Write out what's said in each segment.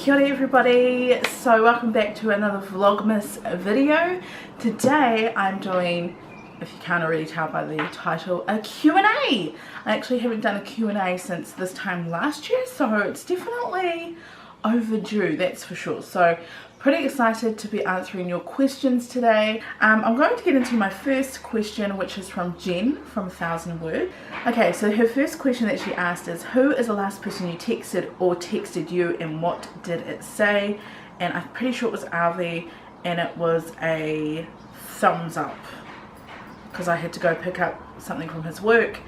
Kia ora everybody, so welcome back to another Vlogmas video. Today I'm doing, if you can't already tell by the title, a Q&A. I actually haven't done a Q&A since this time last year, so it's definitely overdue, that's for sure. So pretty excited to be answering your questions today. I'm going to get into my first question, which is from Jen from 1000 Word. Okay, so her first question that she asked is, who is the last person you texted or texted you and what did it say? And I'm pretty sure it was Avi, and it was a thumbs up because I had to go pick up something from his work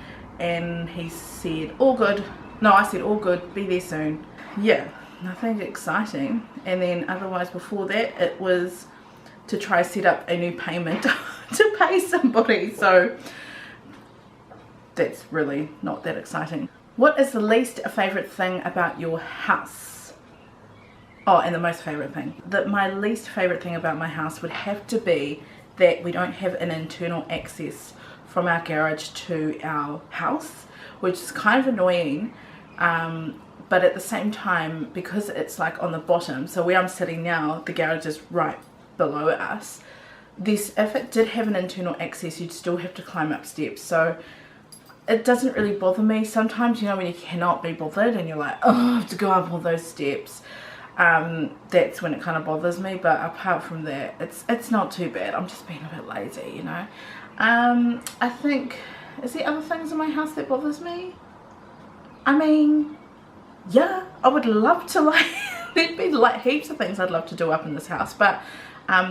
and he said all good. No, I said all good, be there soon. Yeah, nothing exciting. And then otherwise before that it was to try set up a new payment to pay somebody, so that's really not that exciting. What is the least favorite thing about your house? Oh, and the most favorite thing. My least favorite thing about my house would have to be that we don't have an internal access from our garage to our house, which is kind of annoying. But at the same time, because it's like on the bottom, so where I'm sitting now, the garage is right below us. If it did have an internal access, you'd still have to climb up steps. So it doesn't really bother me. Sometimes, you know, when you cannot be bothered and you're like, oh, I have to go up all those steps. That's when it kind of bothers me. But apart from that, it's not too bad. I'm just being a bit lazy, you know. I think, is there other things in my house that bothers me? I mean, yeah, I would love to, like, there'd be like heaps of things I'd love to do up in this house, but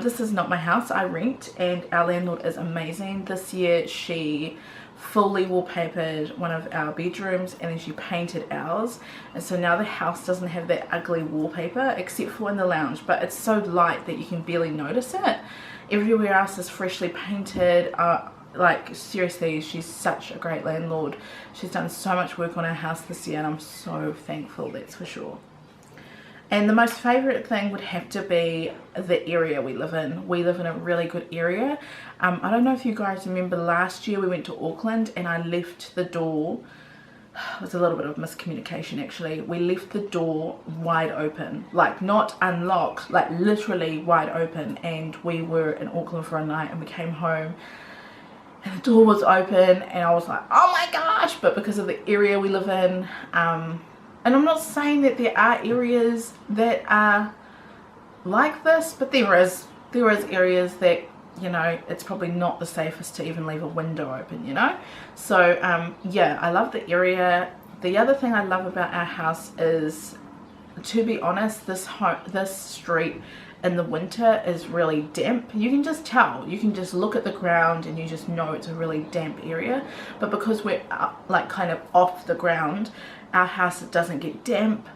this is not my house. I rent, and our landlord is amazing. This year she fully wallpapered one of our bedrooms and then she painted ours, and so now the house doesn't have that ugly wallpaper except for in the lounge, but it's so light that you can barely notice it. Everywhere else is freshly painted. Like, seriously, she's such a great landlord. She's done so much work on our house this year and I'm so thankful, that's for sure. And the most favourite thing would have to be the area we live in. We live in a really good area. I don't know if you guys remember last year we went to Auckland and I left the door, it was a little bit of miscommunication actually. We left the door wide open, like not unlocked, like literally wide open, and we were in Auckland for a night and we came home and the door was open and I was like, oh my gosh. But because of the area we live in, and I'm not saying that there are areas that are like this, but there is areas that, you know, it's probably not the safest to even leave a window open, you know. So yeah, I love the area. The other thing I love about our house is, to be honest, this street in the winter is really damp. You can just tell, you can just look at the ground and you just know it's a really damp area. But because we're like kind of off the ground, our house, it doesn't get damp.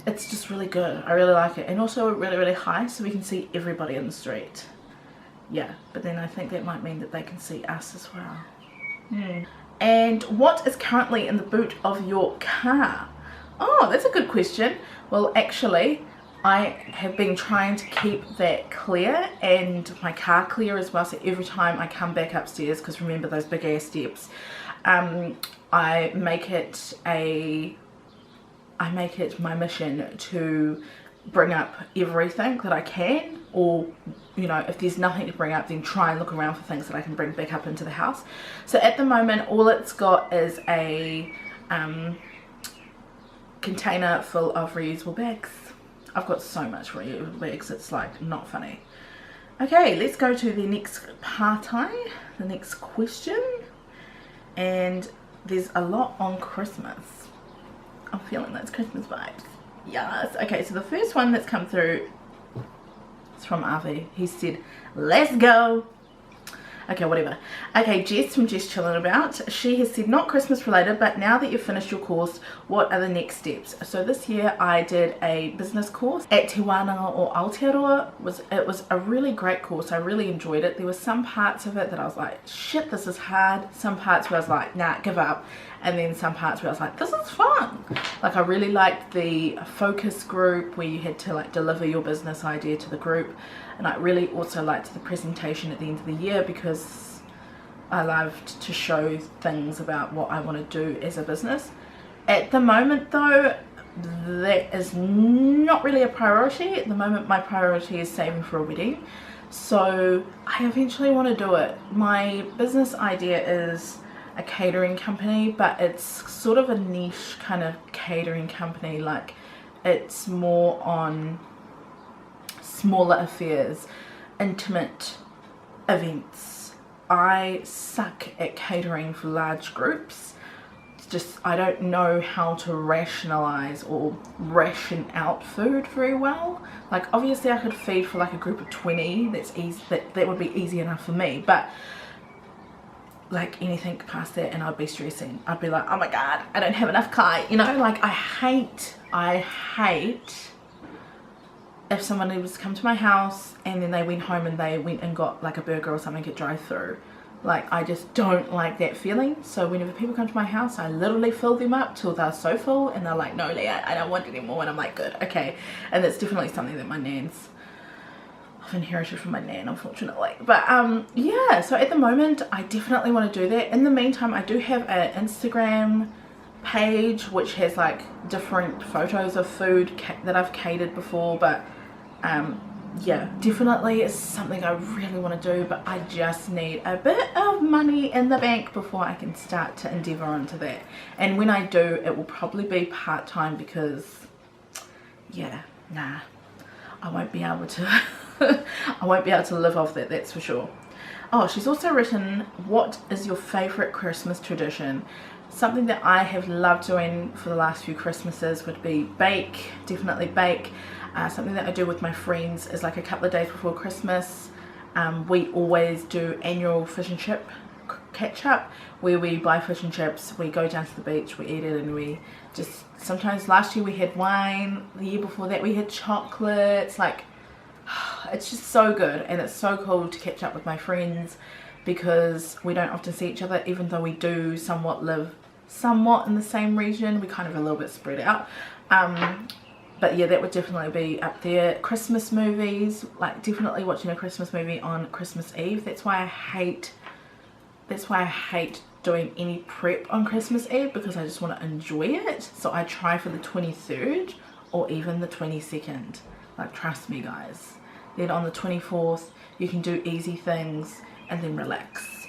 It's just really good. I really like it. And also really high, so we can see everybody in the street. Yeah, but then I think that might mean that they can see us as well. And what is currently in the boot of your car? Oh, that's a good question. Well, actually, I have been trying to keep that clear and my car clear as well, so every time I come back upstairs, because remember those big ass steps, I make it my mission to bring up everything that I can, or, you know, if there's nothing to bring up, then try and look around for things that I can bring back up into the house. So at the moment all it's got is a container full of reusable bags. I've got so much reusable bags, it's like not funny. Okay, let's go to the next partai, the next question. And there's a lot on Christmas. I'm feeling those Christmas vibes. Yes. Okay, so the first one that's come through is from Avi. He said, let's go. Okay, whatever. Okay, Jess from Jess Chillin' About. She has said, not Christmas related, but now that you've finished your course, what are the next steps? So this year I did a business course at Te Wānanga or Aotearoa. It was a really great course. I really enjoyed it. There were some parts of it that I was like, shit, this is hard. Some parts where I was like, nah, give up. And then some parts where I was like, this is fun. Like, I really liked the focus group where you had to like deliver your business idea to the group. And I really also liked the presentation at the end of the year because I loved to show things about what I want to do as a business. At the moment though, that is not really a priority at the moment. My priority is saving for a wedding, so I eventually want to do it. My business idea is a catering company, but it's sort of a niche kind of catering company. Like, it's more on smaller affairs, intimate events. I suck at catering for large groups. It's just, I don't know how to rationalize or ration out food very well. Like, obviously I could feed for like a group of 20, that's easy, that would be easy enough for me, but like anything past that and I'd be stressing. I'd be like, oh my god, I don't have enough kai, you know. Like, I hate if somebody was to come to my house and then they went home and they went and got like a burger or something at drive-through. Like, I just don't like that feeling. So whenever people come to my house, I literally fill them up till they're so full and they're like, no Leah, I don't want any more. And I'm like, good, okay. And that's definitely something that my nan's, I've inherited from my nan, unfortunately. But yeah, so at the moment I definitely want to do that. In the meantime, I do have an Instagram page which has like different photos of food that I've catered before, but yeah, definitely it's something I really want to do, but I just need a bit of money in the bank before I can start to endeavour onto that. And when I do, it will probably be part-time, because yeah, nah, I won't be able to I won't be able to live off that, that's for sure. Oh, she's also written, what is your favourite Christmas tradition? Something that I have loved doing for the last few Christmases would be bake, definitely bake. Something that I do with my friends is like a couple of days before Christmas, we always do annual fish and chip catch up, where we buy fish and chips, we go down to the beach, we eat it, and we just, sometimes last year we had wine, the year before that we had chocolates. Like, it's just so good, and it's so cool to catch up with my friends, because we don't often see each other, even though we do somewhat live somewhat in the same region. We kind of a little bit spread out. But yeah, that would definitely be up there. Christmas movies, like definitely watching a Christmas movie on Christmas Eve. That's why I hate doing any prep on Christmas Eve, because I just want to enjoy it. So I try for the 23rd or even the 22nd. Like, trust me guys. Then on the 24th you can do easy things and then relax.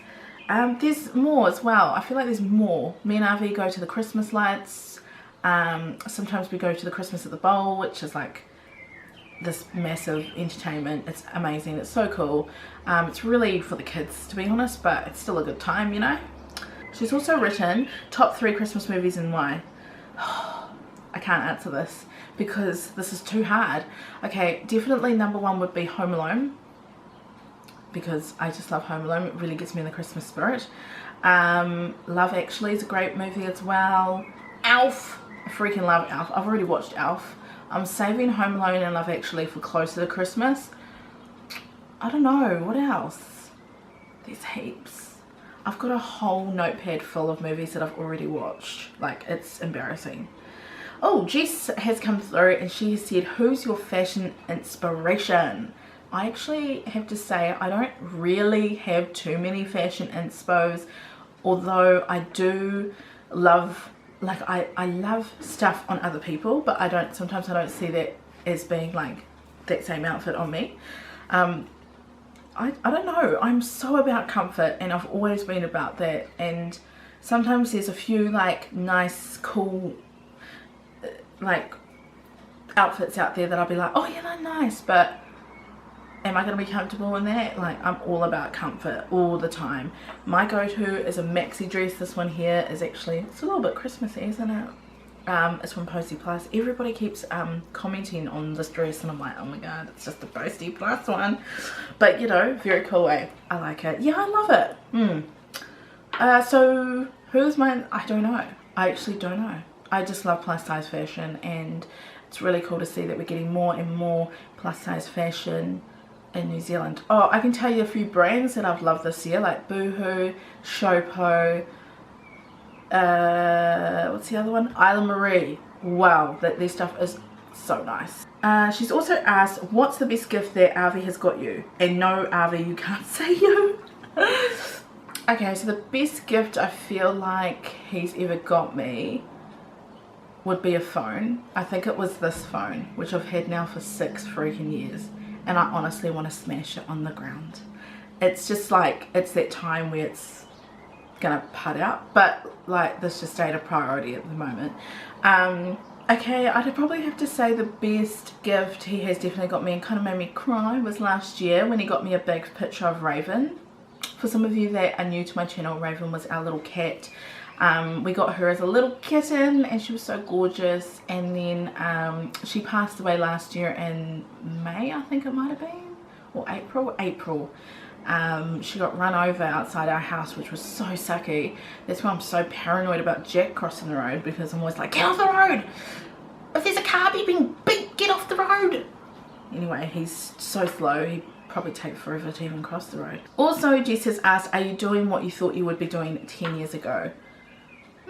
There's more as well. I feel like there's more. Me and Avi go to the Christmas lights. Sometimes we go to the Christmas at the Bowl, which is like this massive entertainment. It's amazing, it's so cool. It's really for the kids, to be honest, but it's still a good time, you know. She's also written top 3 Christmas movies and why. I can't answer this because this is too hard. Okay, definitely number 1 would be Home Alone, because I just love Home Alone. It really gets me in the Christmas spirit. Love Actually is a great movie as well. Alf, I freaking love Alf. I've already watched Alf. I'm saving Home Alone and Love Actually for closer to Christmas. I don't know, what else? There's heaps. I've got a whole notepad full of movies that I've already watched. Like, it's embarrassing. Oh, Jess has come through and she said, who's your fashion inspiration? I actually have to say I don't really have too many fashion inspos, although I do love, like, I love stuff on other people, but sometimes I don't see that as being like that same outfit on me. I don't know, I'm so about comfort, and I've always been about that, and sometimes there's a few like nice cool like outfits out there that I'll be like, oh yeah, they're nice, but am I going to be comfortable in that? Like, I'm all about comfort all the time. My go-to is a maxi dress. This one here is actually, it's a little bit Christmassy, isn't it? It's from Posty Plus. Everybody keeps commenting on this dress and I'm like, oh my god, it's just a Posty Plus one. But you know, very cool way. I like it. Yeah, I love it. So who's mine? I don't know. I actually don't know. I just love plus size fashion, and it's really cool to see that we're getting more and more plus size fashion in New Zealand. Oh, I can tell you a few brands that I've loved this year, like Boohoo, Shopo, what's the other one? Isla Marie. Wow, their stuff is so nice. She's also asked, what's the best gift that Avi has got you? And no, Avi, you can't say you. Okay, so the best gift I feel like he's ever got me would be a phone. I think it was this phone, which I've had now for 6 freaking years, and I honestly want to smash it on the ground. It's just like, it's that time where it's gonna put out, but like this just stayed a priority at the moment. Okay, I'd probably have to say the best gift he has definitely got me and kind of made me cry was last year when he got me a big picture of Raven. For some of you that are new to my channel, Raven was our little cat. We got her as a little kitten and she was so gorgeous, and then she passed away last year in May, I think it might have been, or April. She got run over outside our house, which was so sucky. That's why I'm so paranoid about Jack crossing the road, because I'm always like, get off the road! If there's a car beeping, beep, get off the road! Anyway, he's so slow, he'd probably take forever to even cross the road. Also, Jess has asked, are you doing what you thought you would be doing 10 years ago?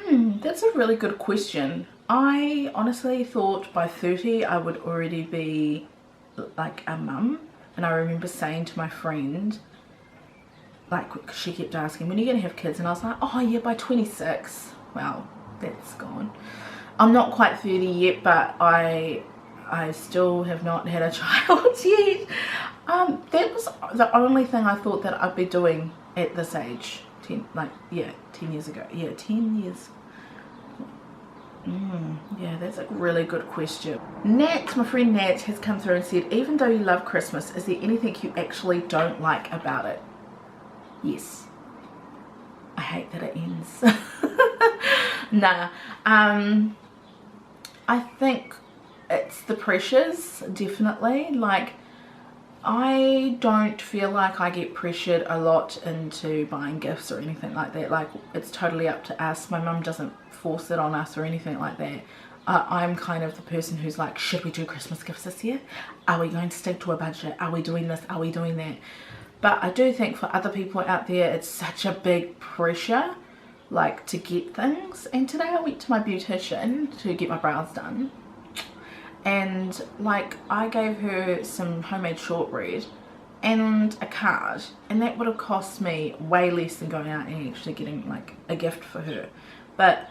That's a really good question. I honestly thought by 30 I would already be like a mum. And I remember saying to my friend, like, she kept asking, when are you going to have kids? And I was like, oh yeah, by 26. Well, that's gone. I'm not quite 30 yet, but I still have not had a child yet. That was the only thing I thought that I'd be doing at this age. 10 years ago. Yeah, 10 years. Yeah, that's a really good question. Nat, my friend Nat, has come through and said, even though you love Christmas, is there anything you actually don't like about it? Yes. I hate that it ends. Nah. I think it's the pressures, definitely. Like, I don't feel like I get pressured a lot into buying gifts or anything like that. Like, it's totally up to us. My mum doesn't force it on us or anything like that. I'm kind of the person who's like, should we do Christmas gifts this year? Are we going to stick to a budget? Are we doing this? Are we doing that? But I do think for other people out there, it's such a big pressure, like, to get things. And today I went to my beautician to get my brows done. And like, I gave her some homemade shortbread and a card, and that would have cost me way less than going out and actually getting like a gift for her. But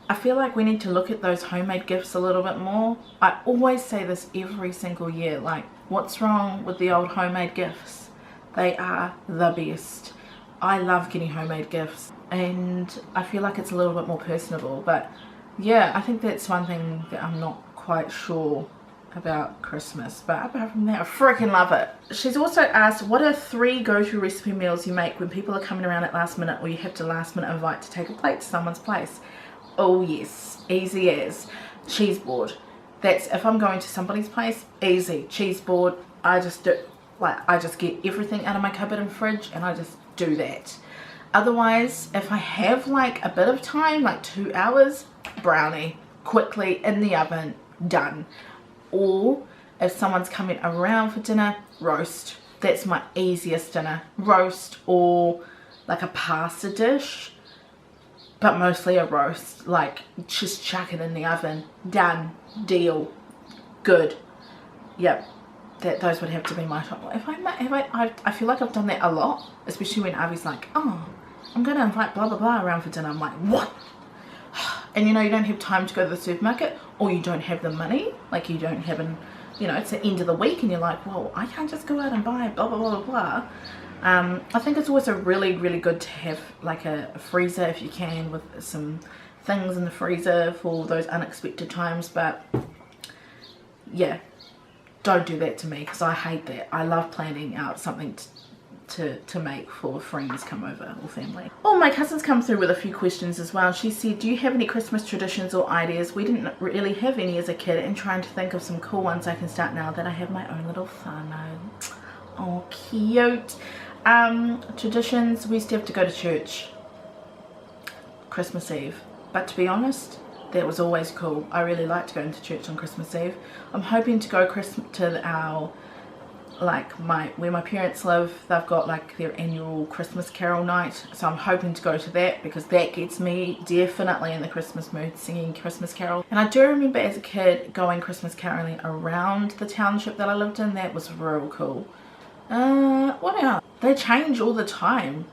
I feel like we need to look at those homemade gifts a little bit more. I always say this every single year, like, what's wrong with the old homemade gifts? They are the best. I love getting homemade gifts, and I feel like it's a little bit more personable. But yeah, I think that's one thing that I'm not quite sure about Christmas, but apart from that, I freaking love it. She's also asked, what are 3 go-to recipe meals you make when people are coming around at last minute, or you have to last minute invite to take a plate to someone's place? Oh yes, easy as cheese board. That's if I'm going to somebody's place, easy cheese board. I just do, like, I just get everything out of my cupboard and fridge and I just do that. Otherwise, if I have like a bit of time, like 2 hours, brownie, quickly in the oven, done. Or if someone's coming around for dinner, roast. That's my easiest dinner. Roast, or like a pasta dish, but mostly a roast. Like, just chuck it in the oven, done, deal, good. Yep, those would have to be my top. I feel like I've done that a lot, especially when Avi's like, oh, I'm gonna invite blah blah blah around for dinner. I'm like, what? And you know, you don't have time to go to the supermarket, or you don't have the money, like you don't have an, you know, it's the end of the week and you're like, well, I can't just go out and buy blah blah blah blah. I think it's also really good to have like a freezer if you can, with some things in the freezer for those unexpected times. But yeah, don't do that to me, because I hate that. I love planning out something to make for friends come over or family. Oh, my cousin's come through with a few questions as well. She said, do you have any Christmas traditions or ideas? We didn't really have any as a kid, and trying to think of some cool ones I can start now that I have my own little whānau. Oh, cute. Traditions, we used to have to go to church Christmas Eve, but to be honest, that was always cool. I really liked going to church on Christmas Eve. I'm hoping to go to our, like, where my parents live, they've got like their annual Christmas carol night, so I'm hoping to go to that, because that gets me definitely in the Christmas mood, singing Christmas carol. And I do remember as a kid going Christmas caroling around the township that I lived in. That was real cool. What else? They change all the time.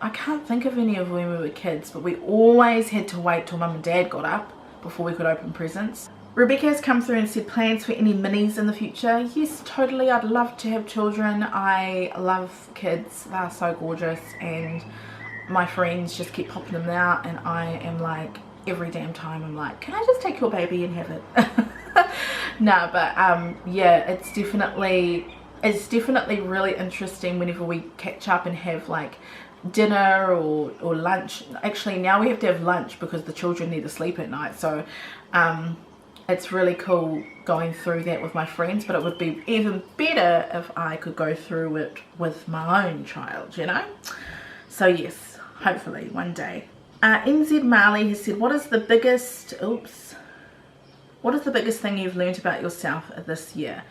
I can't think of any of when we were kids, but we always had to wait till mum and dad got up before we could open presents. Rebecca has come through and said plans for any minis in the future. Yes, totally. I'd love to have children. I love kids. They're so gorgeous, and my friends just keep popping them out, and I am like, every damn time I'm like, can I just take your baby and have it? No, but yeah, it's definitely really interesting whenever we catch up and have like dinner or lunch. Actually, now we have to have lunch because the children need to sleep at night, so it's really cool going through that with my friends, but it would be even better if I could go through it with my own child, you know? So yes, hopefully one day. NZ Marley has said, what is the biggest thing you've learned about yourself this year?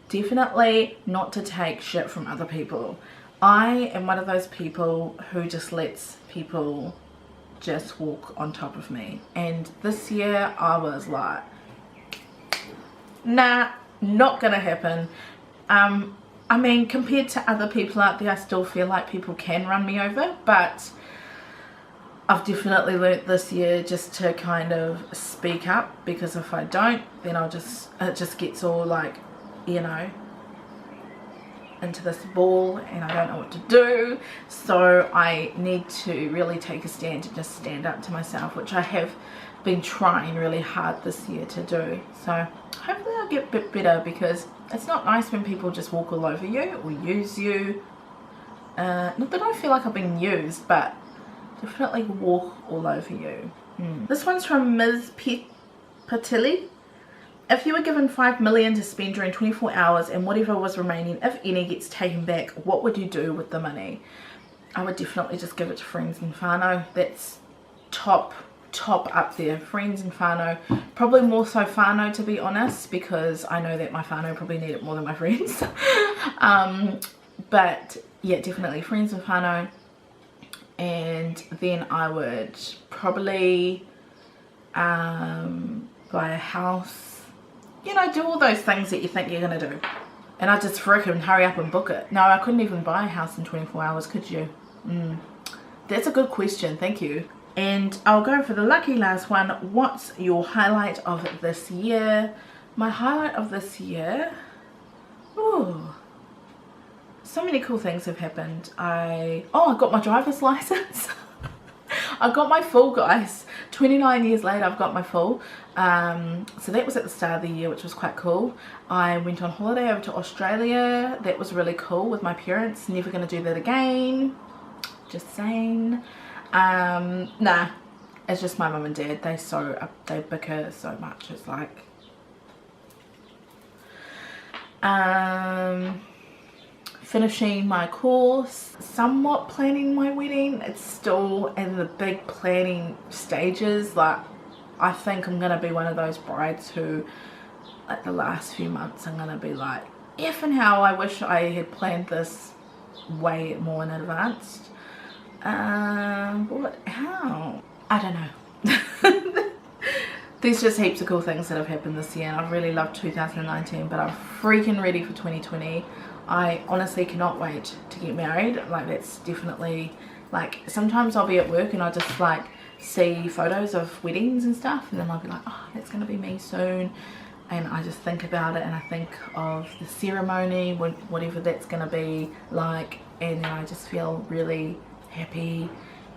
Definitely not to take shit from other people. I am one of those people who just lets people just walk on top of me, and this year I was like, nah, not gonna happen. I mean, compared to other people out there, I still feel like people can run me over, but I've definitely learnt this year just to kind of speak up, because if I don't, then it just gets all like, you know, into this ball and I don't know what to do. So I need to really take a stand and just stand up to myself, which I have been trying really hard this year to do. So hopefully I'll get a bit better, because it's not nice when people just walk all over you or use you. Not that I feel like I've been used, but definitely walk all over you. This one's from Ms. Patilli. If you were given 5 million to spend during 24 hours and whatever was remaining, if any, gets taken back, what would you do with the money? I would definitely just give it to friends and whānau. That's top up there. Friends and whānau. Probably more so whānau, to be honest, because I know that my whānau probably need it more than my friends. But yeah, definitely friends and whānau. And then I would probably buy a house. You know, do all those things that you think you're going to do. And I just frickin' hurry up and book it. No, I couldn't even buy a house in 24 hours, could you? That's a good question, thank you. And I'll go for the lucky last one. What's your highlight of this year? My highlight of this year? Ooh. So many cool things have happened. I got my driver's license. I got my full, guys. 29 years later, I've got my full. So that was at the start of the year, which was quite cool. I went on holiday over to Australia. That was really cool with my parents. Never going to do that again. Just saying. Nah, it's just my mum and dad. They bicker so much. It's like, finishing my course, somewhat planning my wedding. It's still in the big planning stages. Like, I think I'm gonna be one of those brides who, like, the last few months I'm gonna be like, effing hell, I wish I had planned this way more in advance. How? I don't know. There's just heaps of cool things that have happened this year, and I've really loved 2019, but I'm freaking ready for 2020. I honestly cannot wait to get married. Like, that's definitely, like, sometimes I'll be at work and I'll just like see photos of weddings and stuff, and then I'll be like, oh, that's gonna be me soon. And I just think about it, and I think of the ceremony, whatever that's gonna be like, and then I just feel really happy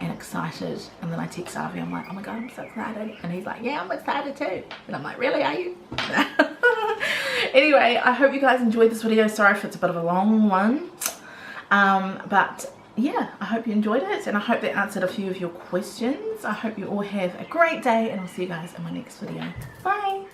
and excited. And then I text Avi, I'm like, oh my god, I'm so excited. And he's like, yeah, I'm excited too. And I'm like, really, are you? Anyway, I hope you guys enjoyed this video. Sorry if it's a bit of a long one, but yeah, I hope you enjoyed it, and I hope that answered a few of your questions. I hope you all have a great day, and I'll see you guys in my next video. Bye.